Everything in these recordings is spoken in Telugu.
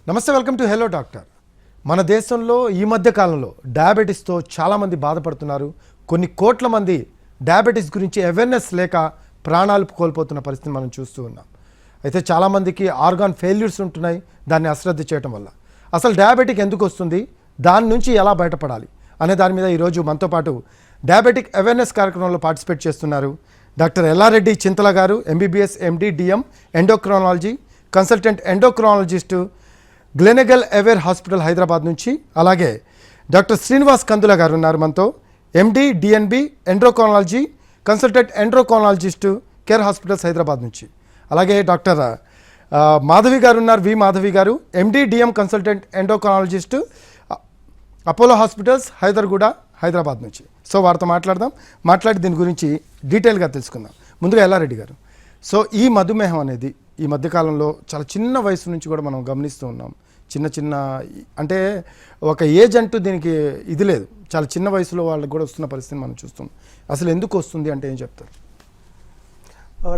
నమస్తే, వెల్కమ్ టు హెలో డాక్టర్. మన దేశంలో ఈ మధ్య కాలంలో డయాబెటీస్తో చాలామంది బాధపడుతున్నారు. కొన్ని కోట్ల మంది డయాబెటీస్ గురించి అవేర్నెస్ లేక ప్రాణాలు కోల్పోతున్న పరిస్థితిని మనం చూస్తూ ఉన్నాం. అయితే చాలామందికి ఆర్గాన్ ఫెయిల్యూర్స్ ఉంటున్నాయి దాన్ని అశ్రద్ధ చేయడం వల్ల. అసలు డయాబెటిక్ ఎందుకు వస్తుంది, దాని నుంచి ఎలా బయటపడాలి అనే దాని మీద ఈరోజు మనతో పాటు డయాబెటిక్ అవేర్నెస్ కార్యక్రమంలో పార్టిసిపేట్ చేస్తున్నారు doctor Ellareddy Chintala garu, MBBS MD DM endocrinology, consultant endocrinologist, Gleneagles Aware hospital Hyderabad నుంచి. అలాగే డాక్టర్ శ్రీనివాస్ కందుల గారు ఉన్నారు మనతో, MD DNB endocrinology, consultant endocrinologist, Care hospitals Hyderabad నుంచి. అలాగే డాక్టర్ మాధవి గారు ఉన్నారు, V Madhavi garu, MD DM consultant endocrinologist, Apollo hospitals Hyderabad నుంచి. సో వారితో మాట్లాడి దీని గురించి డీటెయిల్గా తెలుసుకుందాం. ముందుగా ఎల్లారెడ్డి గారు, సో ఈ మధుమేహం అనేది ఈ మధ్యకాలంలో చాలా చిన్న వయసు నుంచి కూడా మనం గమనిస్తూ ఉన్నాం. చిన్న అంటే ఒక ఏజ్ అంటూ దీనికి ఇది లేదు, చాలా చిన్న వయసులో వాళ్ళకి కూడా వస్తున్న పరిస్థితిని మనం చూస్తున్నాం. అసలు ఎందుకు వస్తుంది అంటే ఏం చెప్తారు?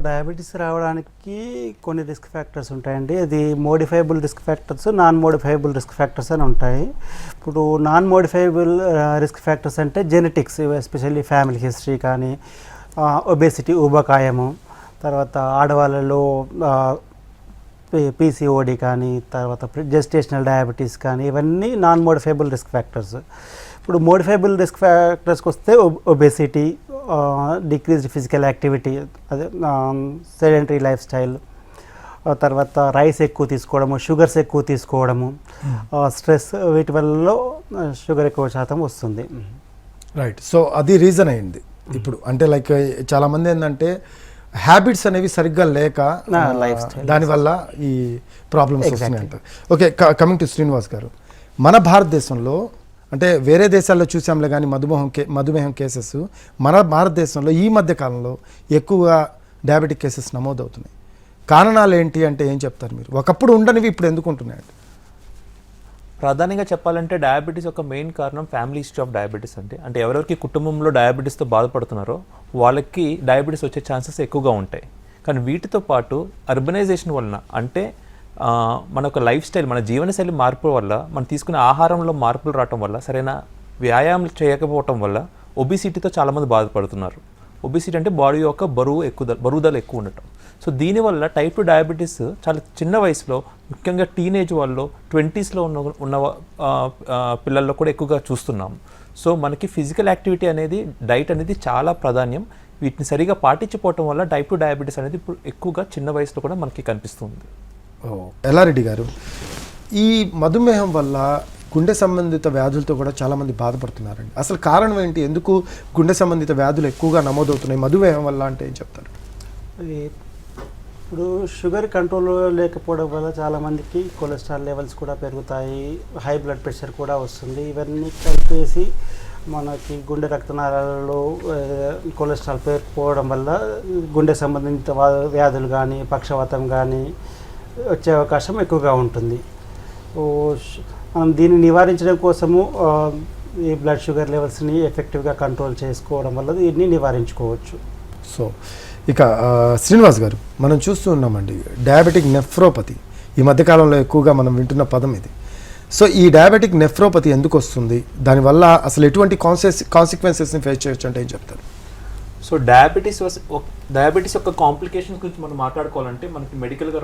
డయాబెటీస్ రావడానికి కొన్ని రిస్క్ ఫ్యాక్టర్స్ ఉంటాయండి. అది modifiable risk factors, non modifiable risk factors అని ఉంటాయి. ఇప్పుడు నాన్ మోడిఫైబుల్ రిస్క్ ఫ్యాక్టర్స్ అంటే జెనెటిక్స్, ఎస్పెషల్లీ ఫ్యామిలీ హిస్టరీ కానీ, ఒబేసిటీ ఊబకాయము, తర్వాత ఆడవాళ్ళలో పీసీఓడి కానీ, తర్వాత జెస్టేషనల్ డయాబెటీస్ కానీ, ఇవన్నీ నాన్ మోడిఫైబుల్ రిస్క్ ఫ్యాక్టర్స్. ఇప్పుడు మోడిఫైబుల్ రిస్క్ ఫ్యాక్టర్స్కి వస్తే ఒబేసిటీ, డిక్రీజ్డ్ ఫిజికల్ యాక్టివిటీ, అదే సెడెంటరీ లైఫ్ స్టైల్, తర్వాత రైస్ ఎక్కువ తీసుకోవడము, షుగర్స్ ఎక్కువ తీసుకోవడము, స్ట్రెస్, వీటి వల్ల షుగర్ ఎక్కువ శాతం వస్తుంది. రైట్. సో అది రీజన్ అయింది ఇప్పుడు. అంటే లైక్ చాలామంది ఏంటంటే హ్యాబిట్స్ అనేవి సరిగ్గా లేక దానివల్ల ఈ ప్రాబ్లమ్స్ వస్తున్నాయి అంటారు. ఓకే, కమింగ్ టు శ్రీనివాస్ గారు, మన భారతదేశంలో అంటే వేరే దేశాల్లో చూసాంలే కానీ మధుమేహం కేసెస్ మన భారతదేశంలో ఈ మధ్య కాలంలో ఎక్కువగా డయాబెటిక్ కేసెస్ నమోదవుతున్నాయి. కారణాలు ఏంటి అంటే ఏం చెప్తారు మీరు? ఒకప్పుడు ఉండనివి ఇప్పుడు ఎందుకు ఉంటున్నాయి? ప్రధానంగా చెప్పాలంటే డయాబెటీస్ యొక్క మెయిన్ కారణం ఫ్యామిలీ హిస్టరీ ఆఫ్ డయాబెటీస్. అంటే ఎవరెవరికి కుటుంబంలో డయాబెటీస్తో బాధపడుతున్నారో వాళ్ళకి డయాబెటీస్ వచ్చే ఛాన్సెస్ ఎక్కువగా ఉంటాయి. కానీ వీటితో పాటు అర్బనైజేషన్ వలన, అంటే మన ఒక లైఫ్ స్టైల్, మన జీవనశైలి మార్పు వల్ల, మనం తీసుకునే ఆహారంలో మార్పులు రావటం వల్ల, సరైన వ్యాయామం చేయకపోవటం వల్ల ఒబిసిటీతో చాలామంది బాధపడుతున్నారు. ఒబిసిటీ అంటే బాడీ యొక్క బరువుదల ఎక్కువ ఉండటం. సో దీనివల్ల టైప్ 2 డయాబెటీస్ చాలా చిన్న వయసులో, ముఖ్యంగా టీనేజ్ వాళ్ళు 20స్లో ఉన్న పిల్లల్లో కూడా ఎక్కువగా చూస్తున్నాం. సో మనకి ఫిజికల్ యాక్టివిటీ అనేది, డైట్ అనేది చాలా ప్రాధాన్యం. వీటిని సరిగా పాటించిపోవటం వల్ల టైప్ 2 డయాబెటీస్ అనేది ఇప్పుడు ఎక్కువగా చిన్న వయసులో కూడా మనకి కనిపిస్తుంది. ఎల్లారెడ్డి గారు, ఈ మధుమేహం వల్ల గుండె సంబంధిత వ్యాధులతో కూడా చాలామంది బాధపడుతున్నారండి. అసలు కారణం ఏంటి? ఎందుకు గుండె సంబంధిత వ్యాధులు ఎక్కువగా నమోదవుతున్నాయి మధుమేహం వల్ల అంటే ఏం చెప్తారు? ఇప్పుడు షుగర్ కంట్రోల్లో లేకపోవడం వల్ల చాలామందికి కొలెస్ట్రాల్ లెవెల్స్ కూడా పెరుగుతాయి, హై బ్లడ్ ప్రెషర్ కూడా వస్తుంది. ఇవన్నీ కలిపేసి మనకి గుండె రక్తనాళాలలో కొలెస్ట్రాల్ పేరుకుపోవడం వల్ల గుండె సంబంధిత వ్యాధులు కానీ, పక్షవాతం కానీ వచ్చే అవకాశం ఎక్కువగా ఉంటుంది. మనం దీన్ని నివారించడం కోసము ఈ బ్లడ్ షుగర్ లెవెల్స్ని ఎఫెక్టివ్గా కంట్రోల్ చేసుకోవడం వల్ల దీన్ని నివారించుకోవచ్చు. సో ఇక శ్రీనివాస్ గారు, మనం చూస్తూ ఉన్నామండి డయాబెటిక్ నెఫ్రోపతి ఈ మధ్యకాలంలో ఎక్కువగా మనం వింటున్న పదం ఇది. సో ఈ డయాబెటిక్ నెఫ్రోపతి ఎందుకు వస్తుంది, దానివల్ల అసలు ఎటువంటి కాన్సిక్వెన్సెస్ని ఫేస్ చేయొచ్చు అంటే ఏం చెప్తారు? సో డయాబెటీస్ యొక్క కాంప్లికేషన్స్ గురించి మనం మాట్లాడుకోవాలంటే మనకి మెడికల్గా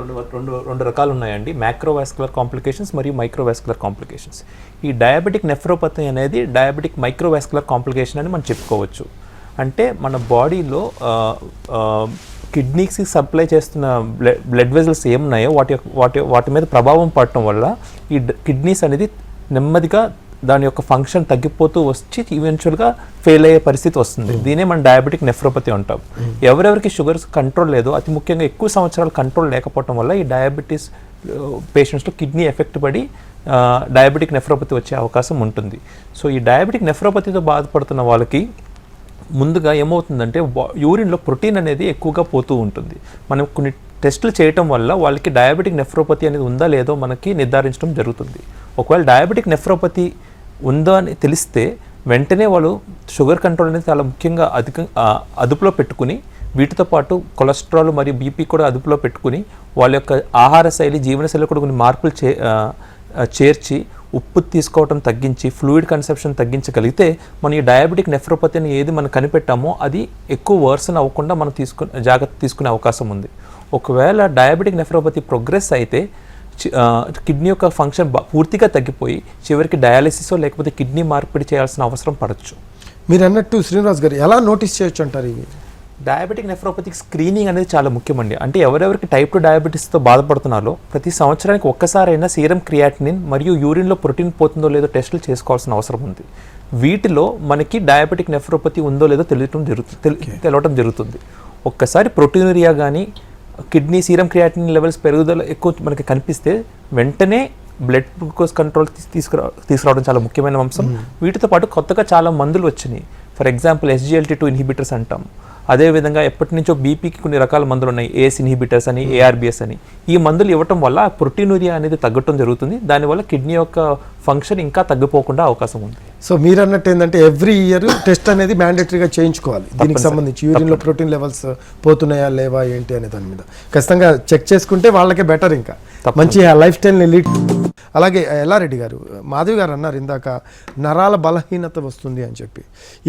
రెండు రకాలు ఉన్నాయండి. మైక్రోవాస్కులర్ కాంప్లికేషన్స్ మరియు మైక్రోవాస్కులర్ కాంప్లికేషన్స్. ఈ డయాబెటిక్ నెఫ్రోపతి అనేది డయాబెటిక్ మైక్రోవాస్కులర్ కాంప్లికేషన్ అని మనం చెప్పుకోవచ్చు. అంటే మన బాడీలో కిడ్నీస్కి సప్లై చేస్తున్న బ్లడ్ వెజల్స్ ఏమున్నాయో వాటి మీద ప్రభావం పడటం వల్ల ఈ కిడ్నీస్ అనేది నెమ్మదిగా దాని యొక్క ఫంక్షన్ తగ్గిపోతూ వచ్చి ఈవెన్చువల్గా ఫెయిల్ అయ్యే పరిస్థితి వస్తుంది. దీనే మనం డయాబెటిక్ నెఫ్రోపతి అంటాం. ఎవరెవరికి షుగర్స్ కంట్రోల్ లేదో, అతి ముఖ్యంగా ఎక్కువ సంవత్సరాలు కంట్రోల్ లేకపోవడం వల్ల ఈ డయాబెటీస్ పేషెంట్స్లో కిడ్నీ ఎఫెక్ట్ పడి డయాబెటిక్ నెఫ్రోపతి వచ్చే అవకాశం ఉంటుంది. సో ఈ డయాబెటిక్ నెఫ్రోపతితో బాధపడుతున్న వాళ్ళకి ముందుగా ఏమవుతుందంటే యూరిన్లో ప్రోటీన్ అనేది ఎక్కువగా పోతూ ఉంటుంది. మనం కొన్ని టెస్టులు చేయటం వల్ల వాళ్ళకి డయాబెటిక్ నెఫ్రోపతి అనేది ఉందా లేదో మనకి నిర్ధారించడం జరుగుతుంది. ఒకవేళ డయాబెటిక్ నెఫ్రోపతి ఉందో అని తెలిస్తే వెంటనే వాళ్ళు షుగర్ కంట్రోల్ అనేది చాలా ముఖ్యంగా అదుపులో పెట్టుకుని, వీటితో పాటు కొలెస్ట్రాల్ మరియు బీపీ కూడా అదుపులో పెట్టుకుని వాళ్ళ యొక్క ఆహార శైలి, జీవనశైలి కూడా కొన్ని మార్పులు చేర్చి ఉప్పు తీసుకోవడం తగ్గించి ఫ్లూయిడ్ కన్సెప్షన్ తగ్గించగలిగితే మనం ఈ డయాబెటిక్ నెఫ్రోపతి అని ఏది మనం కనిపెట్టామో అది ఎక్కువ వర్సన్ అవ్వకుండా మనం జాగ్రత్త తీసుకునే అవకాశం ఉంది. ఒకవేళ డయాబెటిక్ నెఫ్రోపతి ప్రోగ్రెస్ అయితే కిడ్నీ యొక్క ఫంక్షన్ పూర్తిగా తగ్గిపోయి చివరికి డయాలిసిస్ లేకపోతే కిడ్నీ మార్పిడి చేయాల్సిన అవసరం పడవచ్చు. మీరు అన్నట్టు శ్రీనివాస్ గారు ఎలా నోటీస్ చేయొచ్చు అంటారు ఇవి? డయాబెటిక్ నెఫ్రోపతిక్ స్క్రీనింగ్ అనేది చాలా ముఖ్యమండి. అంటే ఎవరెవరికి టైప్ 2 డయాబెటీస్తో బాధపడుతున్నారో ప్రతి సంవత్సరానికి ఒక్కసారైనా సీరం క్రియాటినిన్ మరియు యూరిన్లో ప్రోటీన్ పోతుందో లేదో టెస్టులు చేసుకోవాల్సిన అవసరం ఉంది. వీటిలో మనకి డయాబెటిక్ నెఫ్రోపతి ఉందో లేదో తెలవటం జరుగుతుంది. ఒక్కసారి ప్రోటీనూరియా కానీ కిడ్నీ సీరం క్రియాటినిన్ లెవెల్స్ పెరుగుదల ఎక్కువ మనకి కనిపిస్తే వెంటనే బ్లడ్ గ్లూకోజ్ కంట్రోల్ తీసుకురావడం చాలా ముఖ్యమైన అంశం. వీటితో పాటు కొత్తగా చాలా మందులు వచ్చినాయి. ఫర్ ఎగ్జాంపుల్ SGLT2 ఇన్హిబిటర్స్ అంటాం. అదేవిధంగా ఎప్పటి నుంచో బీపీకి కొన్ని రకాల మందులు ఉన్నాయి, ACE ఇన్హిబిటర్స్ అని, ARBS అని. ఈ మందులు ఇవ్వటం వల్ల ప్రోటీనూరియా అనేది తగ్గటం జరుగుతుంది. దానివల్ల కిడ్నీ యొక్క ఫంక్షన్ ఇంకా తగ్గిపోకుండా అవకాశం ఉంది. సో మీరు అన్నట్టు ఏంటంటే ఎవ్రీ ఇయర్ టెస్ట్ అనేది మ్యాండేటరీగా చేయించుకోవాలి. దీనికి సంబంధించి యూరిన్లో ప్రోటీన్ లెవెల్స్ పోతున్నాయా లేవా ఏంటి అనే దాని మీద ఖచ్చితంగా చెక్ చేసుకుంటే వాళ్ళకే బెటర్, ఇంకా మంచి లైఫ్ స్టైల్ని లీడ్. అలాగే ఎల్లారెడ్డి గారు, మాధవి గారు అన్నారు ఇందాక నరాల బలహీనత వస్తుంది అని చెప్పి.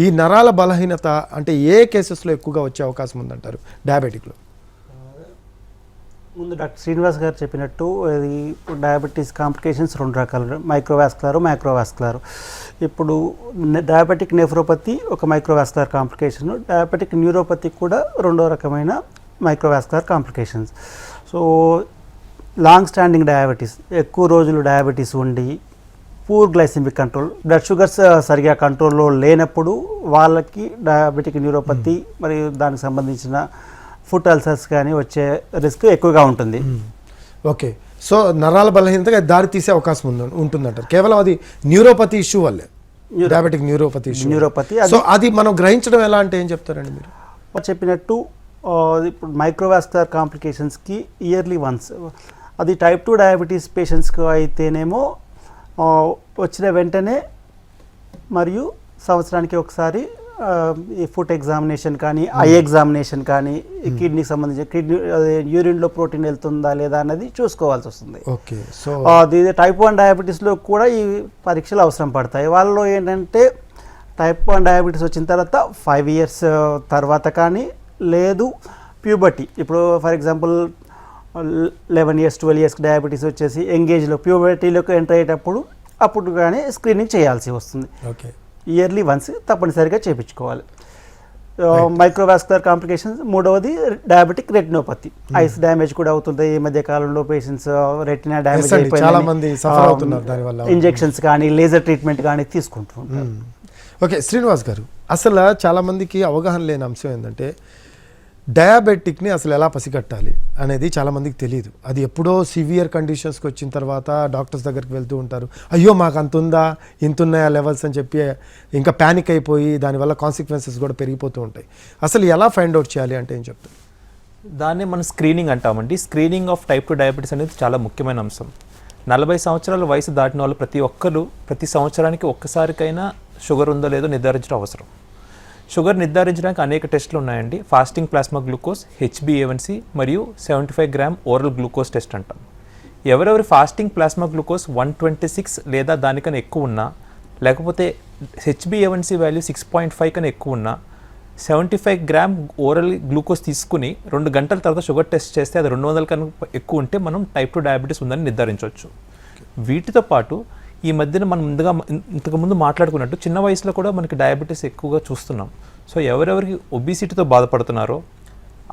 ఈ నరాల బలహీనత అంటే ఏ కేసెస్లో ఎక్కువగా వచ్చే అవకాశం ఉందంటారు డయాబెటిక్లో? ముందు డాక్టర్ శ్రీనివాస్ గారు చెప్పినట్టు ఇది డయాబెటీస్ కాంప్లికేషన్స్ 2 రకాలు, మైక్రోవాస్కులర్, మైక్రోవాస్కులర్. ఇప్పుడు డయాబెటిక్ నెఫ్రోపతి ఒక మైక్రోవాస్కులర్ కాంప్లికేషన్, డయాబెటిక్ న్యూరోపతి కూడా 2వ రకమైన microvascular complications. So long standing diabetes, ఎక్కువ రోజులు డయాబెటీస్ ఉండి poor glycemic control, blood sugars సరిగా కంట్రోల్లో లేనప్పుడు వాళ్ళకి డయాబెటిక్ న్యూరోపతి మరియు దానికి సంబంధించిన ఫుట్ అల్సర్స్ కానీ వచ్చే రిస్క్ ఎక్కువగా ఉంటుంది. ఓకే, సో నరాల బలహీనతగా దారి తీసే అవకాశం ఉంటుందంటారు. కేవలం అది న్యూరోపతి ఇష్యూ వల్లే, డయాబెటిక్ న్యూరోపతి ఇష్యూ. సో అది మనం గ్రహించడం ఎలా అంటే ఏం చెప్తారండి మీరు? చెప్పినట్టు ఇప్పుడు మైక్రోవాస్కులర్ కాంప్లికేషన్స్కి ఇయర్లీ వన్స్, అది టైప్ 2 డయాబెటీస్ పేషెంట్స్కి అయితేనేమో వచ్చిన వెంటనే మరియు సంవత్సరానికి ఒకసారి ఈ ఫుట్ ఎగ్జామినేషన్ కానీ ఐ ఎగ్జామినేషన్ కానీ కిడ్నీకి సంబంధించి కిడ్నీ యూరిన్లో ప్రోటీన్ వెళ్తుందా లేదా అన్నది చూసుకోవాల్సి వస్తుంది. ఓకే, సో అది టైప్ 1 డయాబెటీస్లో కూడా ఈ పరీక్షలు అవసరం పడతాయి. వాళ్ళలో ఏంటంటే టైప్ 1 డయాబెటీస్ వచ్చిన తర్వాత 5 years తర్వాత కానీ, లేదు ప్యూబర్టీ, ఇప్పుడు for example 11 years 12 years diabetes వచ్చేసి ఎంగేజ్లో ప్యూబర్టీలోకి ఎంటర్ అయ్యేటప్పుడు అప్పుడు కానీ స్క్రీనింగ్ చేయాల్సి వస్తుంది. ఓకే, ఇయర్లీ వన్స్ తప్పనిసరిగా చేయించుకోవాలి. మైక్రోవాస్కులర్ కాంప్లికేషన్స్ 3వది డయాబెటిక్ రెటినోపతి, ఐస్ డ్యామేజ్ కూడా అవుతుంది. ఈ మధ్య కాలంలో పేషెంట్స్ రెటినా డ్యామేజ్ అయిపోయింది, ఇంజెక్షన్స్ కానీ లేజర్ ట్రీట్మెంట్ కానీ తీసుకుంటూ ఉంటారు. ఓకే శ్రీనివాస్ గారు, అసలు చాలామందికి అవగాహన లేని అంశం ఏంటంటే డయాబెటిక్ని అసలు ఎలా పసిగట్టాలి అనేది చాలామందికి తెలియదు. అది ఎప్పుడో సివియర్ కండిషన్స్కి వచ్చిన తర్వాత డాక్టర్స్ దగ్గరికి వెళ్తూ ఉంటారు. అయ్యో మాకు అంత ఉందా, ఇంత ఉన్నాయా లెవెల్స్ అని చెప్పి ఇంకా ప్యానిక్ అయిపోయి దానివల్ల కాన్సిక్వెన్సెస్ కూడా పెరిగిపోతూ ఉంటాయి. అసలు ఎలా ఫైండ్ అవుట్ చేయాలి అంటే ఏం చెప్తారు? దాన్ని మనం స్క్రీనింగ్ అంటామండి. స్క్రీనింగ్ ఆఫ్ టైప్ 2 డయాబెటీస్ అనేది చాలా ముఖ్యమైన అంశం. 40 సంవత్సరాల వయసు దాటిన వాళ్ళు ప్రతి ఒక్కరు ప్రతి సంవత్సరానికి ఒక్కసారికైనా షుగర్ ఉందో లేదో నిర్ధారించడం అవసరం. షుగర్ నిర్ధారించడానికి అనేక టెస్టులు ఉన్నాయండి. ఫాస్టింగ్ ప్లాస్మా గ్లూకోజ్, HbA1c మరియు 75 గ్రామ్ ఓరల్ గ్లూకోజ్ టెస్ట్ అంటాం. ఎవరెవరి ఫాస్టింగ్ ప్లాస్మా గ్లూకోజ్ 126 లేదా దానికన్నా ఎక్కువ ఉన్నా, లేకపోతే HbA1c వాల్యూ 6.5 కన్నా ఎక్కువ ఉన్నా, 75 గ్రామ్ ఓరల్ గ్లూకోజ్ తీసుకుని 2 గంటల తర్వాత షుగర్ టెస్ట్ చేస్తే అది 200 కన్నా ఎక్కువ ఉంటే మనం టైప్ 2 డయాబెటీస్ ఉందని నిర్ధారించవచ్చు. వీటితో పాటు ఈ మధ్యన మనం ఇంతకుముందు మాట్లాడుకున్నట్టు చిన్న వయసులో కూడా మనకి డయాబెటీస్ ఎక్కువగా చూస్తున్నాం. సో ఎవరెవరికి ఒబిసిటీతో బాధపడుతున్నారో,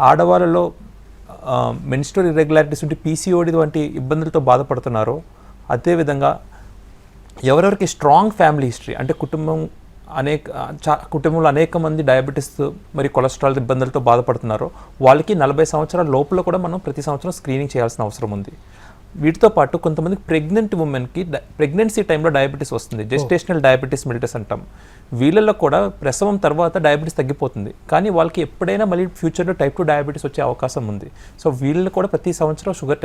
ఆడవాళ్ళలో మెన్స్ట్రువల్ ఇర్రెగ్యులారిటీస్ ఉంటే PCOD వంటి ఇబ్బందులతో బాధపడుతున్నారో, అదేవిధంగా ఎవరెవరికి స్ట్రాంగ్ ఫ్యామిలీ హిస్టరీ అంటే కుటుంబంలో అనేక మంది డయాబెటీస్ మరి కొలెస్ట్రాల్ ఇబ్బందులతో బాధపడుతున్నారో వాళ్ళకి 40 సంవత్సరాల లోపల కూడా మనం ప్రతి సంవత్సరం స్క్రీనింగ్ చేయాల్సిన అవసరం ఉంది. వీటితో పాటు కొంతమంది ప్రెగ్నెంట్ ఉమెన్కి ప్రెగ్నెన్సీ టైంలో డయాబెటీస్ వస్తుంది, జెస్టేషనల్ డయాబెటీస్ మిలిటస్ అంటాం. వీళ్ళల్లో కూడా ప్రసవం తర్వాత డయాబెటీస్ తగ్గిపోతుంది, కానీ వాళ్ళకి ఎప్పుడైనా మళ్ళీ ఫ్యూచర్లో టైప్ 2 డయాబెటీస్ వచ్చే అవకాశం ఉంది. సో వీళ్ళు కూడా ప్రతి సంవత్సరం షుగర్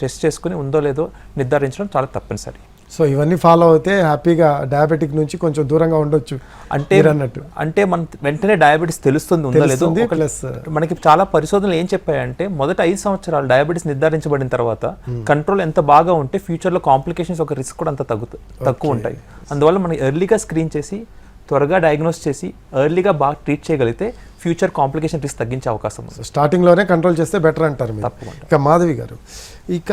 టెస్ట్ చేసుకుని ఉందో లేదో నిర్ధారించడం చాలా తప్పనిసరి. సో ఇవన్నీ ఫాలో అయితే హ్యాపీగా డయాబెటిక్ నుంచి కొంచెం దూరంగా ఉండొచ్చు అంటే మీరు అన్నట్టు. అంటే మన వెంటనే డయాబెటీస్ తెలుస్తుంది ఉందో లేదో. తెలుస్తుంది, plus మనకి చాలా పరిశోధనలు ఏం చెప్పాయంటే మొదట 5 సంవత్సరాలు డయాబెటీస్ నిర్ధారించబడిన తర్వాత కంట్రోల్ ఎంత బాగా ఉంటే ఫ్యూచర్లో కాంప్లికేషన్స్ ఒక రిస్క్ కూడా అంత తక్కువ ఉంటాయి. అందువల్ల మనం ఎర్లీగా స్క్రీన్ చేసి త్వరగా డయాగ్నోస్ చేసి ఎర్లీగా బాగా ట్రీట్ చేయగలిగితే ఫ్యూచర్ కాంప్లికేషన్ రిస్క్ తగ్గించే అవకాశం ఉంది. స్టార్టింగ్లోనే కంట్రోల్ చేస్తే బెటర్ అంటారు మీరు. తప్పకుండా. ఇక మాధవి గారు, ఇక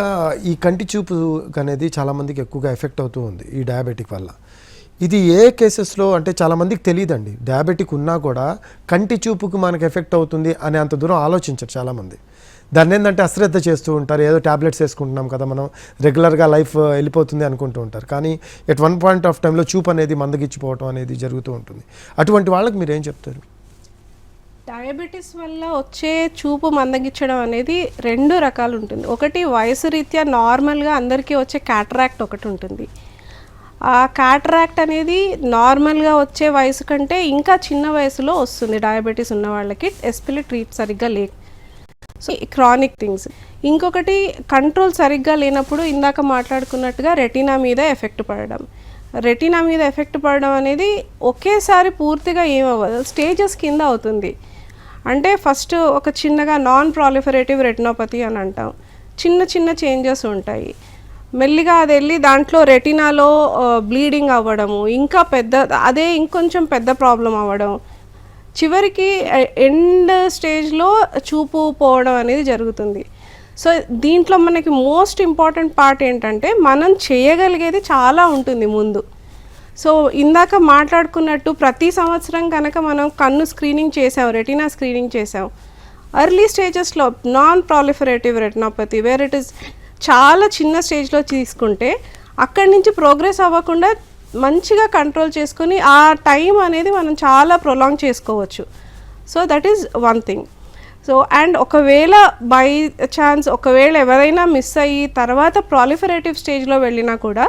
ఈ కంటి చూపు అనేది చాలామందికి ఎక్కువగా ఎఫెక్ట్ అవుతూ ఉంది ఈ డయాబెటిక్ వల్ల. ఇది ఏ కేసెస్లో అంటే చాలామందికి తెలియదండి, డయాబెటిక్ ఉన్నా కూడా కంటి చూపుకు మనకు ఎఫెక్ట్ అవుతుంది అనే అంత దూరం ఆలోచించరు చాలామంది. దాన్ని ఏంటంటే అశ్రద్ధ చేస్తూ ఉంటారు, ఏదో ట్యాబ్లెట్స్ వేసుకుంటున్నాం కదా మనం, రెగ్యులర్గా లైఫ్ వెళ్ళిపోతుంది అనుకుంటూ ఉంటారు. కానీ ఎట్ వన్ పాయింట్ ఆఫ్ టైంలో చూపు అనేది మందగిచ్చిపోవటం అనేది జరుగుతూ ఉంటుంది. అటువంటి వాళ్ళకి మీరు ఏం చెప్తారు? డయాబెటీస్ వల్ల వచ్చే చూపు మందగించడం అనేది 2 రకాలు ఉంటుంది. ఒకటి వయసు రీత్యా నార్మల్గా అందరికీ వచ్చే క్యాటరాక్ట్ ఒకటి ఉంటుంది. ఆ క్యాటరాక్ట్ అనేది నార్మల్గా వచ్చే వయసు కంటే ఇంకా చిన్న వయసులో వస్తుంది డయాబెటీస్ ఉన్న వాళ్ళకి, ఎస్పెషల్లీ ట్రీట్ సరిగ్గా సో క్రానిక్ థింగ్స్. ఇంకొకటి కంట్రోల్ సరిగ్గా లేనప్పుడు ఇందాక మాట్లాడుకున్నట్టుగా రెటీనా మీద ఎఫెక్ట్ పడడం. రెటీనా మీద ఎఫెక్ట్ పడడం అనేది ఒకేసారి పూర్తిగా ఏమవ్వదు, స్టేజెస్ కింద అవుతుంది. అంటే ఫస్ట్ ఒక చిన్నగా నాన్ ప్రాలిఫరేటివ్ రెటినోపతి అని అంటాం, చిన్న చిన్న చేంజెస్ ఉంటాయి. మెల్లిగా అది వెళ్ళి దాంట్లో రెటినాలో బ్లీడింగ్ అవ్వడము, ఇంకా అదే ఇంకొంచెం పెద్ద ప్రాబ్లం అవ్వడం, చివరికి ఎండ్ స్టేజ్లో చూపు పోవడం అనేది జరుగుతుంది. సో దీంట్లో మనకి మోస్ట్ ఇంపార్టెంట్ పార్ట్ ఏంటంటే మనం చేయగలిగేది చాలా ఉంటుంది ముందు. సో ఇందాక మాట్లాడుకున్నట్టు ప్రతి సంవత్సరం కనుక మనం కన్ను స్క్రీనింగ్ చేసాం, రెటీనా స్క్రీనింగ్ చేసాం, ఎర్లీ స్టేజెస్లో non proliferative retinopathy where it is చాలా చిన్న స్టేజ్లో తీసుకుంటే అక్కడి నుంచి ప్రోగ్రెస్ అవ్వకుండా మంచిగా కంట్రోల్ చేసుకుని ఆ టైం అనేది మనం చాలా ప్రొలాంగ్ చేసుకోవచ్చు. So that is one thing. So and ఒకవేళ బై ఛాన్స్ ఒకవేళ ఎవరైనా మిస్ అయ్యి తర్వాత ప్రాలిఫరేటివ్ స్టేజ్లో వెళ్ళినా కూడా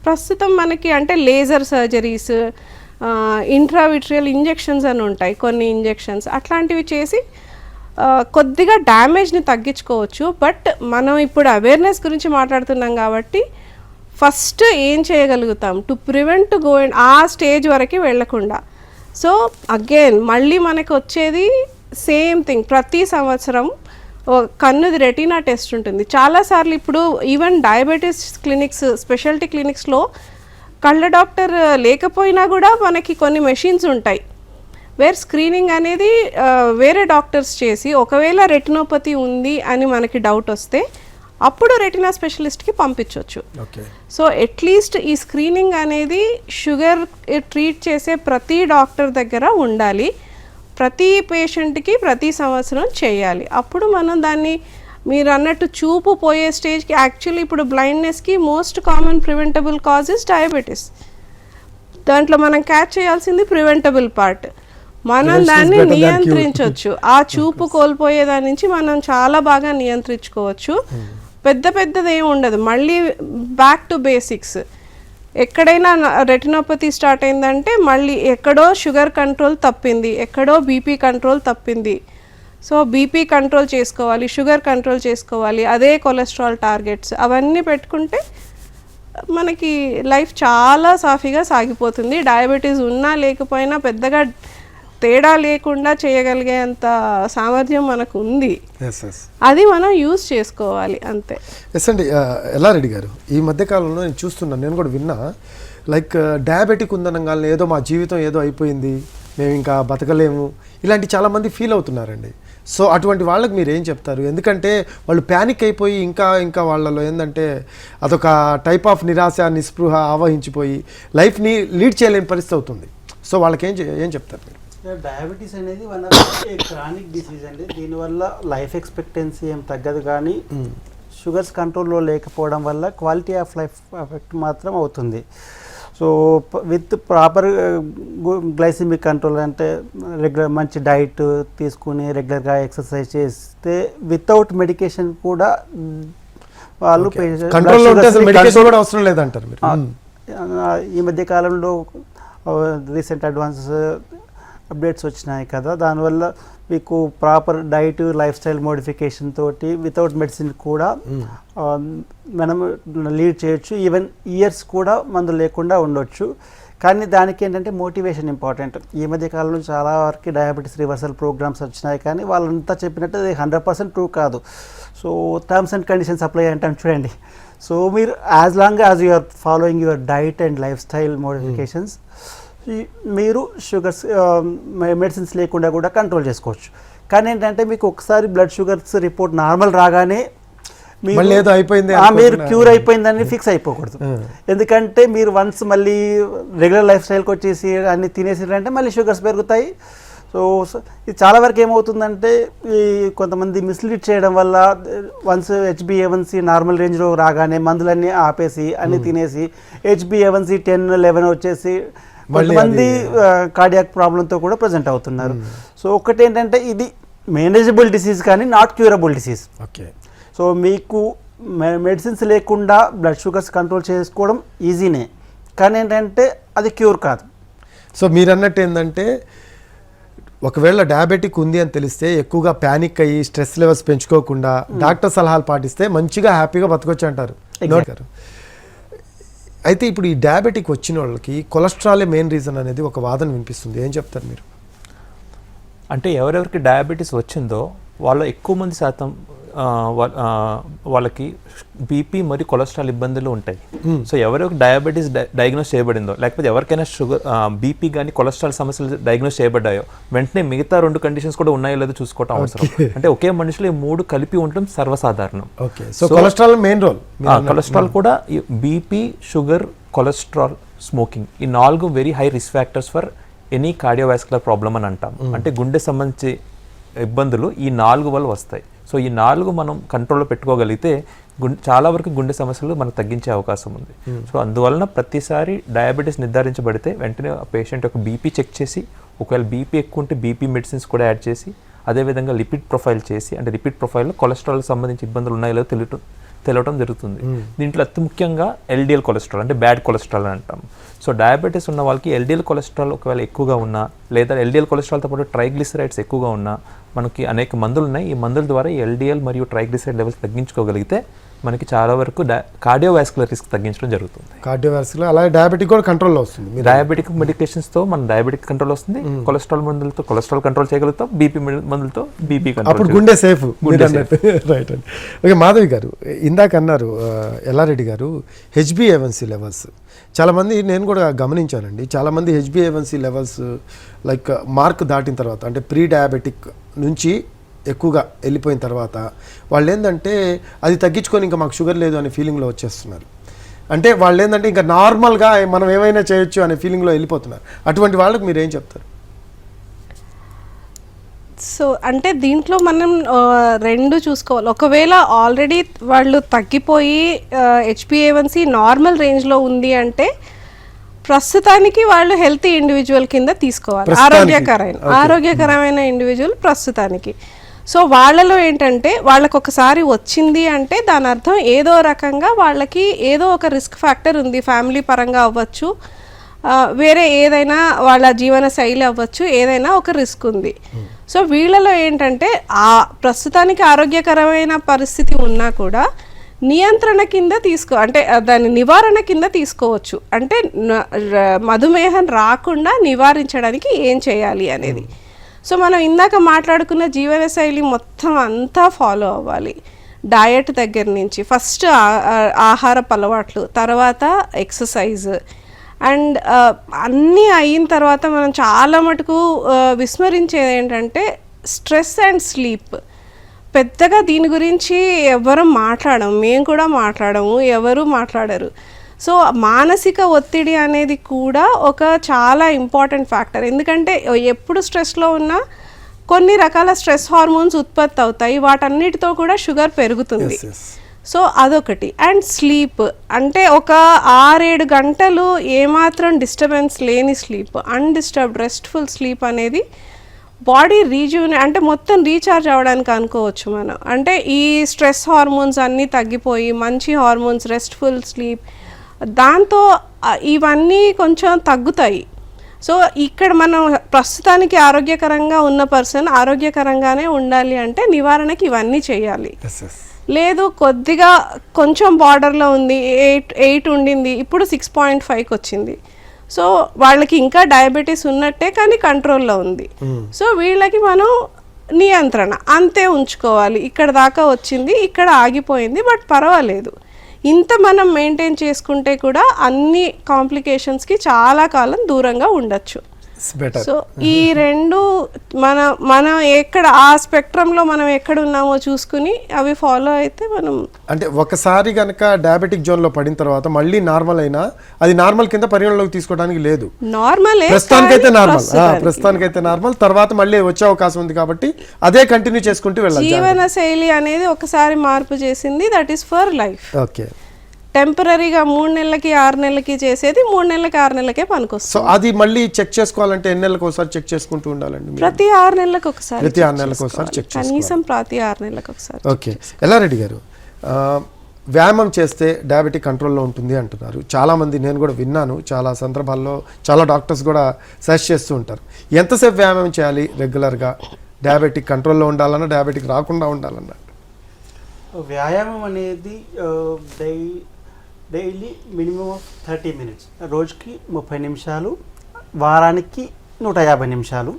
ప్రస్తుతం మనకి అంటే లేజర్ సర్జరీస్, ఇంట్రావిట్రియల్ ఇంజెక్షన్స్ అని ఉంటాయి, కొన్ని ఇంజెక్షన్స్ అట్లాంటివి చేసి కొద్దిగా డ్యామేజ్ని తగ్గించుకోవచ్చు. బట్ మనం ఇప్పుడు అవేర్నెస్ గురించి మాట్లాడుతున్నాం కాబట్టి ఫస్ట్ ఏం చేయగలుగుతాం టు ప్రివెంట్ గోయింగ్ ఆ స్టేజ్ వరకు వెళ్ళకుండా. సో అగైన్ మళ్ళీ మనకు వచ్చేది సేమ్ థింగ్, ప్రతి సంవత్సరం కన్నుది రెటీనా టెస్ట్ ఉంటుంది. చాలాసార్లు ఇప్పుడు ఈవెన్ డయాబెటీస్ క్లినిక్స్, స్పెషాలిటీ క్లినిక్స్లో కళ్ళ డాక్టర్ లేకపోయినా కూడా మనకి కొన్ని మెషిన్స్ ఉంటాయి వేర్ స్క్రీనింగ్ అనేది వేరే డాక్టర్స్ చేసి ఒకవేళ రెటినోపతి ఉంది అని మనకి డౌట్ వస్తే అప్పుడు రెటినా స్పెషలిస్ట్కి పంపించవచ్చు. సో అట్లీస్ట్ ఈ స్క్రీనింగ్ అనేది షుగర్ ట్రీట్ చేసే ప్రతి డాక్టర్ దగ్గర ఉండాలి, ప్రతి పేషెంట్కి ప్రతి సంవత్సరం చేయాలి. అప్పుడు మనం దాన్ని మీరు అన్నట్టు చూపు పోయే స్టేజ్కి, యాక్చువల్లీ ఇప్పుడు బ్లైండ్నెస్కి most common preventable cause is diabetes. దాంట్లో మనం క్యాచ్ చేయాల్సింది ప్రివెంటబుల్ పార్ట్, మనం దాన్ని నియంత్రించవచ్చు. ఆ చూపు కోల్పోయే దాని నుంచి మనం చాలా బాగా నియంత్రించుకోవచ్చు. పెద్దది ఏమి ఉండదు, మళ్ళీ బ్యాక్ టు బేసిక్స్. ఎక్కడైనా రెటినోపతి స్టార్ట్ అయిందంటే మళ్ళీ ఎక్కడో షుగర్ కంట్రోల్ తప్పింది, ఎక్కడో బీపీ కంట్రోల్ తప్పింది. సో బీపీ కంట్రోల్ చేసుకోవాలి, షుగర్ కంట్రోల్ చేసుకోవాలి, అదే కొలెస్ట్రాల్ టార్గెట్స్ అవన్నీ పెట్టుకుంటే మనకి లైఫ్ చాలా సాఫీగా సాగిపోతుంది. డయాబెటీస్ ఉన్నా లేకపోయినా పెద్దగా తేడా లేకుండా చేయగలిగేంత సామర్థ్యం మనకు ఉంది, అది మనం యూజ్ చేసుకోవాలి అంతే. ఎస్ అండి. ఎల్లారెడ్డి గారు, ఈ మధ్యకాలంలో నేను చూస్తున్నాను, నేను కూడా విన్నా, లైక్ డయాబెటిక్ ఉందనగానే ఏదో మా జీవితం ఏదో అయిపోయింది, మేము ఇంకా బతకలేము, ఇలాంటి చాలామంది ఫీల్ అవుతున్నారండి. సో అటువంటి వాళ్ళకి మీరు ఏం చెప్తారు? ఎందుకంటే వాళ్ళు ప్యానిక్ అయిపోయి ఇంకా వాళ్ళలో ఏంటంటే అదొక టైప్ ఆఫ్ నిరాశ, నిస్పృహ ఆవహించిపోయి లైఫ్ని లీడ్ చేయలేని పరిస్థితి అవుతుంది. సో వాళ్ళకి ఏం చెప్తారు మీరు? డయాబెటీస్ అనేది వన్ ఆఫ్ క్రానిక్ డిసీజ్ అండి. దీనివల్ల లైఫ్ ఎక్స్పెక్టెన్సీ ఏం తగ్గదు, కానీ షుగర్స్ కంట్రోల్లో లేకపోవడం వల్ల క్వాలిటీ ఆఫ్ లైఫ్ ఎఫెక్ట్ మాత్రం అవుతుంది. So with proper glycaemic control అంటే రెగ్యులర్ మంచి డైట్ తీసుకుని రెగ్యులర్గా ఎక్సర్సైజ్ చేస్తే వితౌట్ మెడికేషన్ కూడా వాళ్ళు అవసరం లేదంటారు. ఈ మధ్య కాలంలో రీసెంట్ అడ్వాన్స్ అప్డేట్స్ వచ్చినాయి కదా, దానివల్ల మీకు proper diet life style modification తోటి వితౌట్ మెడిసిన్ కూడా మనం లీడ్ చేయొచ్చు. ఈవెన్ ఇయర్స్ కూడా మందు లేకుండా ఉండొచ్చు. కానీ దానికి ఏంటంటే మోటివేషన్ ఇంపార్టెంట్. ఈ మధ్య కాలంలో చాలా వరకు డయాబెటీస్ రివర్సల్ ప్రోగ్రామ్స్ వచ్చినాయి, కానీ వాళ్ళంతా చెప్పినట్టు అది 100% ట్రూ కాదు. So terms and conditions apply అంటాం చూడండి. సో మీరు as long as you are following your diet and lifestyle modifications మీరు షుగర్స్ మెడిసిన్స్ లేకుండా కూడా కంట్రోల్ చేసుకోవచ్చు. కానీ ఏంటంటే మీకు ఒకసారి బ్లడ్ షుగర్స్ రిపోర్ట్ నార్మల్ రాగానే మీరు క్యూర్ అయిపోయిందని ఫిక్స్ అయిపోకూడదు. ఎందుకంటే మీరు వన్స్ మళ్ళీ రెగ్యులర్ లైఫ్ స్టైల్కి వచ్చేసి అన్ని తినేసిరంటే మళ్ళీ షుగర్స్ పెరుగుతాయి. సో ఇది చాలా వరకు ఏమవుతుందంటే ఈ కొంతమంది మిస్లీడ్ చేయడం వల్ల వన్స్ HbA1c నార్మల్ రేంజ్లో రాగానే మందులన్నీ ఆపేసి అన్ని తినేసి HbA1c 10-11 వచ్చేసి కొంతమంది కార్డియాక్ ప్రాబ్లంతో కూడా ప్రజెంట్ అవుతున్నారు. సో ఒకటి ఏంటంటే ఇది మేనేజబుల్ డిసీజ్ కానీ not curable disease. Okay. So మీకు మెడిసిన్స్ లేకుండా బ్లడ్ షుగర్స్ కంట్రోల్ చేసుకోవడం ఈజీనే, కానీ ఏంటంటే అది క్యూర్ కాదు. సో మీరు అన్నట్టు ఏంటంటే ఒకవేళ డయాబెటిక్ ఉంది అని తెలిస్తే ఎక్కువగా ప్యానిక్ అయ్యి స్ట్రెస్ లెవెల్స్ పెంచుకోకుండా డాక్టర్ సలహాలు పాటిస్తే మంచిగా హ్యాపీగా బతకొచ్చు అంటారు. అయితే ఇప్పుడు ఈ డయాబెటిక్ వచ్చిన వాళ్ళకి కొలెస్ట్రాలే మెయిన్ రీజన్ అనేది ఒక వాదన వినిపిస్తుంది, ఏం చెప్తారు మీరు? అంటే ఎవరెవరికి డయాబెటీస్ వచ్చిందో వాళ్ళు ఎక్కువ మంది శాతం వాళ్ళకి బీపీ మరియు కొలెస్ట్రాల్ ఇబ్బందులు ఉంటాయి. సో ఎవరికి డయాబెటీస్ డయాగ్నోస్ చేయబడిందో, లేకపోతే ఎవరికైనా షుగర్ బీపీ కానీ కొలెస్ట్రాల్ సమస్యలు డయాగ్నోస్ చేయబడ్డాయో వెంటనే మిగతా 2 కండిషన్స్ కూడా ఉన్నాయో లేదో చూసుకోవటం అవసరం. అంటే ఒకే మనిషిలో ఈ 3 కలిపి ఉండటం సర్వసాధారణం. So cholesterol main role. Cholesterol కూడా బీపీ, షుగర్, కొలెస్ట్రాల్, స్మోకింగ్ ఈ 4 very high risk factors for any cardiovascular problem అని అంటాం. అంటే గుండె సంబంధించి ఇబ్బందులు ఈ 4 వల్ల వస్తాయి. సో ఈ 4 మనం కంట్రోల్లో పెట్టుకోగలిగితే చాలా వరకు గుండె సమస్యలు మనకు తగ్గించే అవకాశం ఉంది. సో అందువలన ప్రతిసారి డయాబెటీస్ నిర్ధారించబడితే వెంటనే ఆ పేషెంట్ యొక్క బీపీ చెక్ చేసి, ఒకవేళ బీపీ ఎక్కువ ఉంటే బీపీ మెడిసిన్స్ కూడా యాడ్ చేసి, అదేవిధంగా లిపిడ్ ప్రొఫైల్ చేసి, అంటే లిపిడ్ ప్రొఫైల్లో కొలెస్ట్రాల్కి సంబంధించి ఇబ్బందులు ఉన్నాయో లేదో తెలియటం జరుగుతుంది. దీంట్లో అతి ముఖ్యంగా LDL కొలెస్ట్రాల్ అంటే బ్యాడ్ కొలెస్ట్రాల్ అని అంటాం. సో డయాబెటీస్ ఉన్న వాళ్ళకి LDL కొలెస్ట్రాల్ ఒకవేళ ఎక్కువగా ఉన్నా, లేదా LDL కొలెస్ట్రాల్తో పాటు ట్రైగ్లిసరైడ్స్ ఎక్కువగా ఉన్నా, మనకి అనేక మందులు ఉన్నాయి. ఈ మందుల ద్వారా LDL మరియు ట్రైగ్లిసరైడ్ లెవెల్స్ తగ్గించుకోగలిగితే మనకి చాలా వరకు కార్డియోవాస్కులర్ రిస్క్ తగ్గించడం జరుగుతుంది. కార్డియోవాస్కులర్ అలాగే డయాబెటిక్ కూడా కంట్రోల్లో వస్తుంది. డయాబెటిక్ మెడికేషన్స్తో మన డయాబెటిక్ కంట్రోల్ వస్తుంది, కొలెస్ట్రాల్ మందులతో కొలెస్ట్రాల్ కంట్రోల్ చేయగలుగుతాం, బీపీ మందులతో బీపీ కంట్రోల్. అప్పుడు గుండె సేఫ్. రైట్ అండి. ఓకే, మాధవి గారు ఇందాక అన్నారు, ఎల్లారెడ్డి గారు HbA1c లెవెల్స్ చాలామంది, నేను కూడా గమనించానండి, చాలామంది HbA1c లెవెల్స్ లైక్ మార్క్ దాటిన తర్వాత అంటే ప్రీ డయాబెటిక్ నుంచి ఎక్కువగా వెళ్ళిపోయిన తర్వాత వాళ్ళు ఏంటంటే అది తగ్గించుకొని ఇంకా మాకు షుగర్ లేదు అనే ఫీలింగ్లో వచ్చేస్తున్నారు. అంటే వాళ్ళు ఏంటంటే ఇంకా నార్మల్గా మనం ఏమైనా చేయొచ్చు అనే ఫీలింగ్లో వెళ్ళిపోతున్నారు. అటువంటి వాళ్ళకి మీరు ఏం చెప్తారు? సో అంటే దీంట్లో మనం 2 చూసుకోవాలి. ఒకవేళ ఆల్రెడీ వాళ్ళు తగ్గిపోయి HbA1c నార్మల్ రేంజ్లో ఉంది అంటే ప్రస్తుతానికి వాళ్ళు హెల్తీ ఇండివిజువల్ కింద తీసుకోవాలి, ఆరోగ్యకరమైన ఇండివిజువల్ ప్రస్తుతానికి. సో వాళ్ళలో ఏంటంటే వాళ్ళకు ఒకసారి వచ్చింది అంటే దాని అర్థం ఏదో రకంగా వాళ్ళకి ఏదో ఒక రిస్క్ ఫ్యాక్టర్ ఉంది, ఫ్యామిలీ పరంగా అవ్వచ్చు, వేరే ఏదైనా వాళ్ళ జీవన శైలి అవ్వచ్చు, ఏదైనా ఒక రిస్క్ ఉంది. సో వీళ్ళలో ఏంటంటే ప్రస్తుతానికి ఆరోగ్యకరమైన పరిస్థితి ఉన్నా కూడా నియంత్రణ కింద అంటే దాని నివారణ కింద తీసుకోవచ్చు. అంటే మధుమేహం రాకుండా నివారించడానికి ఏం చేయాలి అనేది. సో మనం ఇందాక మాట్లాడుకున్న జీవనశైలి మొత్తం అంతా ఫాలో అవ్వాలి. డయట్ దగ్గర నుంచి ఫస్ట్ ఆహారపు అలవాట్లు, తర్వాత ఎక్సర్సైజ్, అండ్ అన్నీ అయిన తర్వాత మనం చాలా మటుకు విస్మరించేది ఏంటంటే స్ట్రెస్ అండ్ స్లీప్. పెద్దగా దీని గురించి ఎవరు మాట్లాడము, మేము కూడా మాట్లాడము, ఎవరు మాట్లాడరు. సో మానసిక ఒత్తిడి అనేది కూడా ఒక చాలా ఇంపార్టెంట్ ఫ్యాక్టర్. ఎందుకంటే ఎప్పుడు స్ట్రెస్లో ఉన్నా కొన్ని రకాల స్ట్రెస్ హార్మోన్స్ ఉత్పత్తి అవుతాయి, వాటన్నిటితో కూడా షుగర్ పెరుగుతుంది. సో అదొకటి. అండ్ స్లీప్ అంటే ఒక 6-7 గంటలు ఏమాత్రం డిస్టర్బెన్స్ లేని స్లీప్, అన్డిస్టర్బ్డ్ రెస్ట్ఫుల్ స్లీప్ అనేది బాడీ అంటే మొత్తం రీఛార్జ్ అవ్వడానికి అనుకోవచ్చు మనం. అంటే ఈ స్ట్రెస్ హార్మోన్స్ అన్నీ తగ్గిపోయి మంచి హార్మోన్స్, రెస్ట్ఫుల్ స్లీప్, దాంతో ఇవన్నీ కొంచెం తగ్గుతాయి. సో ఇక్కడ మనం ప్రస్తుతానికి ఆరోగ్యకరంగా ఉన్న పర్సన్ ఆరోగ్యకరంగానే ఉండాలి అంటే నివారణకి ఇవన్నీ చేయాలి. లేదు కొద్దిగా కొంచెం బార్డర్లో ఉంది, 8 ఉండింది, ఇప్పుడు 6.5కి వచ్చింది. సో వాళ్ళకి ఇంకా డయాబెటీస్ ఉన్నట్టే కానీ కంట్రోల్లో ఉంది. సో వీళ్ళకి మనం నియంత్రణ అంతే ఉంచుకోవాలి. ఇక్కడ దాకా వచ్చింది, ఇక్కడ ఆగిపోయింది, బట్ పర్వాలేదు. ఇంత మనం మెయింటైన్ చేసుకుంటే కూడా అన్ని కాంప్లికేషన్స్కి చాలా కాలం దూరంగా ఉండొచ్చు. సో ఈ రెండు మనం ఎక్కడ ఆ స్పెక్ట్రంలో మనం ఎక్కడ ఉన్నామో చూసుకుని అవి ఫాలో అయితే మనం, అంటే ఒకసారి కనుక డయాబెటిక్ జోన్లో పడిన తర్వాత మళ్ళీ నార్మల్ అయినా అది నార్మల్ కింద పరిగణలోకి తీసుకోవడానికి లేదు. నార్మల్ ప్రస్తుతానికైతే నార్మల్, తర్వాత మళ్ళీ వచ్చే అవకాశం ఉంది కాబట్టి అదే కంటిన్యూ చేసుకుంటూ వెళ్ళాలి. జీవన శైలి అనేది ఒకసారి మార్పు చేసింది, that is for life. Okay, టెంపరీగా 3 నెలలకి 6 నెలలకి చేసేది 3 నెలలకి 6 నెలలకే పనికొస్తుంది. సో అది మళ్ళీ చెక్ చేసుకోవాలంటే ఎన్ని నెలలకు ఒకసారి చెక్ చేసుకుంటూ ఉండాలండి? ప్రతి 6 నెలలకు ఒకసారి, చెక్ కనీసం ప్రతి 6 నెలలకు ఒకసారి. ఓకే, ఎల్లారెడ్డి గారు, వ్యాయామం చేస్తే డయాబెటిక్ కంట్రోల్లో ఉంటుంది అంటున్నారు. చాలామంది, నేను కూడా విన్నాను, చాలా సందర్భాల్లో చాలా డాక్టర్స్ కూడా సజెస్ట్ చేస్తూ ఉంటారు. ఎంతసేపు వ్యాయామం చేయాలి రెగ్యులర్గా? డయాబెటిక్ కంట్రోల్లో ఉండాలన్నా, డయాబెటిక్ రాకుండా ఉండాలన్నా? వ్యాయామం అనేది డైలీ మినిమం ఆఫ్ 30 minutes, రోజుకి 30 నిమిషాలు, వారానికి 150 నిమిషాలు.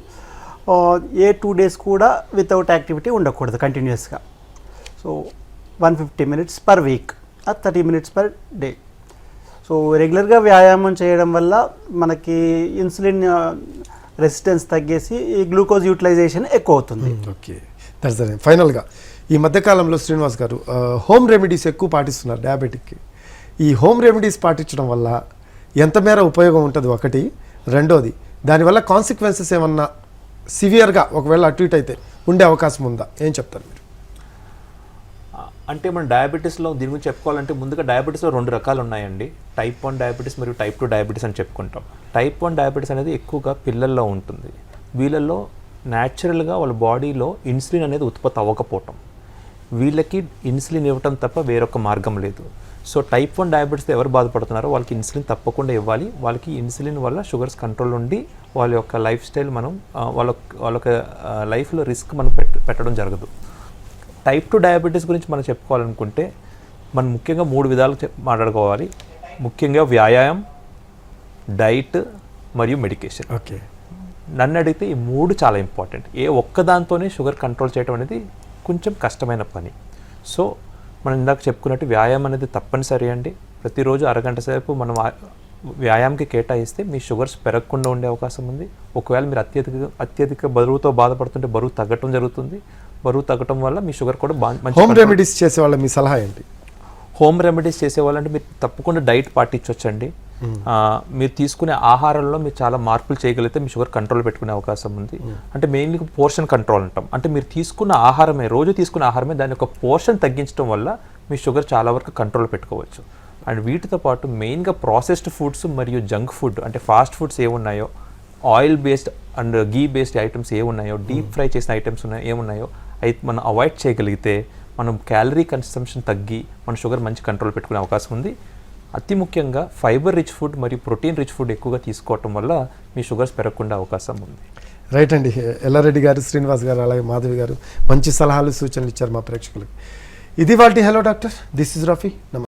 ఏ 2 days కూడా వితౌట్ యాక్టివిటీ ఉండకూడదు కంటిన్యూస్గా. So 150 minutes per week, 30 minutes per day. So రెగ్యులర్గా వ్యాయామం చేయడం వల్ల మనకి ఇన్సులిన్ రెసిస్టెన్స్ తగ్గేసి ఈ గ్లూకోజ్ యూటిలైజేషన్ ఎక్కువ అవుతుంది. ఓకే, ఫైనల్గా ఈ మధ్యకాలంలో శ్రీనివాస్ గారు హోమ్ రెమెడీస్ ఎక్కువ పాటిస్తున్నారు డయాబెటిక్కి. ఈ హోమ్ రెమెడీస్ పాటించడం వల్ల ఎంత మేర ఉపయోగం ఉంటుంది ఒకటి, రెండోది దానివల్ల కాన్సిక్వెన్సెస్ ఏమన్నా సివియర్గా ఒకవేళ అటు ఇటు అయితే ఉండే అవకాశం ఉందా? ఏం చెప్తారు మీరు? అంటే మనం డయాబెటీస్లో దీని గురించి చెప్పుకోవాలంటే ముందుగా డయాబెటీస్లో 2 రకాలు ఉన్నాయండి. టైప్ 1 డయాబెటీస్ మరియు టైప్ 2 డయాబెటీస్ అని చెప్పుకుంటాం. టైప్ 1 డయాబెటీస్ అనేది ఎక్కువగా పిల్లల్లో ఉంటుంది. వీళ్ళల్లో న్యాచురల్గా వాళ్ళ బాడీలో ఇన్సులిన్ అనేది ఉత్పత్తి అవ్వకపోవటం, వీళ్ళకి ఇన్సులిన్ ఇవ్వటం తప్ప వేరొక మార్గం లేదు. సో టైప్ 1 డయాబెటీస్తో ఎవరు బాధపడుతున్నారో వాళ్ళకి ఇన్సులిన్ తప్పకుండా ఇవ్వాలి. వాళ్ళకి ఇన్సులిన్ వల్ల షుగర్స్ కంట్రోల్ ఉండి వాళ్ళ యొక్క లైఫ్ స్టైల్ మనం వాళ్ళ లైఫ్లో రిస్క్ మనం పెట్టడం జరగదు. టైప్ 2 డయాబెటీస్ గురించి మనం చెప్పుకోవాలనుకుంటే మనం ముఖ్యంగా 3 విధాలు మాట్లాడుకోవాలి. ముఖ్యంగా వ్యాయామం, డైట్ మరియు మెడికేషన్. ఓకే, నన్ను అడిగితే ఈ 3 చాలా ఇంపార్టెంట్. ఏ ఒక్కదాంతోనే షుగర్ కంట్రోల్ చేయడం అనేది కొంచెం కష్టమైన పని. సో మనం ఇందాక చెప్పుకున్నట్టు వ్యాయామం అనేది తప్పనిసరి అండి. ప్రతిరోజు అరగంట సేపు మనం వ్యాయామంకి కేటాయిస్తే మీ షుగర్స్ పెరగకుండా ఉండే అవకాశం ఉంది. ఒకవేళ మీరు అత్యధిక బరువుతో బాధపడుతుంటే బరువు తగ్గటం జరుగుతుంది. బరువు తగ్గటం వల్ల మీ షుగర్ కూడా మంచి. హోమ్ రెమెడీస్ చేసే వాళ్ళ మీ సలహా ఏంటి? హోమ్ రెమెడీస్ చేసేవాళ్ళంటే మీరు తప్పకుండా డైట్ పాటించవచ్చండి. మీరు తీసుకునే ఆహారంలో మీరు చాలా మార్పులు చేయగలిగితే మీ షుగర్ కంట్రోల్ పెట్టుకునే అవకాశం ఉంది. అంటే మెయిన్లీ పోర్షన్ కంట్రోల్ అంటాం. అంటే మీరు తీసుకున్న ఆహారమే, రోజు తీసుకున్న ఆహారమే, దాని యొక్క పోర్షన్ తగ్గించడం వల్ల మీ షుగర్ చాలా వరకు కంట్రోల్ పెట్టుకోవచ్చు. అండ్ వీటితో పాటు మెయిన్గా ప్రాసెస్డ్ ఫుడ్స్ మరియు జంక్ ఫుడ్ అంటే ఫాస్ట్ ఫుడ్స్ ఏమున్నాయో, oil based and ghee based items ఏమున్నాయో, డీప్ ఫ్రై చేసిన ఐటమ్స్ ఏమున్నాయో అయితే మనం అవాయిడ్ చేయగలిగితే మనం క్యాలరీ కన్సంప్షన్ తగ్గి మన షుగర్ మంచి కంట్రోల్ పెట్టుకునే అవకాశం ఉంది. అతి ముఖ్యంగా ఫైబర్ రిచ్ ఫుడ్ మరియు ప్రోటీన్ రిచ్ ఫుడ్ ఎక్కువగా తీసుకోవటం వల్ల మీ షుగర్స్ పెరగకుండా అవకాశం ఉంది. రైట్ అండి, ఎల్లారెడ్డి గారు, శ్రీనివాస్ గారు, అలాగే మాధవి గారు మంచి సలహాలు సూచనలు ఇచ్చారు మా ప్రేక్షకులకు. ఇది వాటి hello doctor, this is Rafi.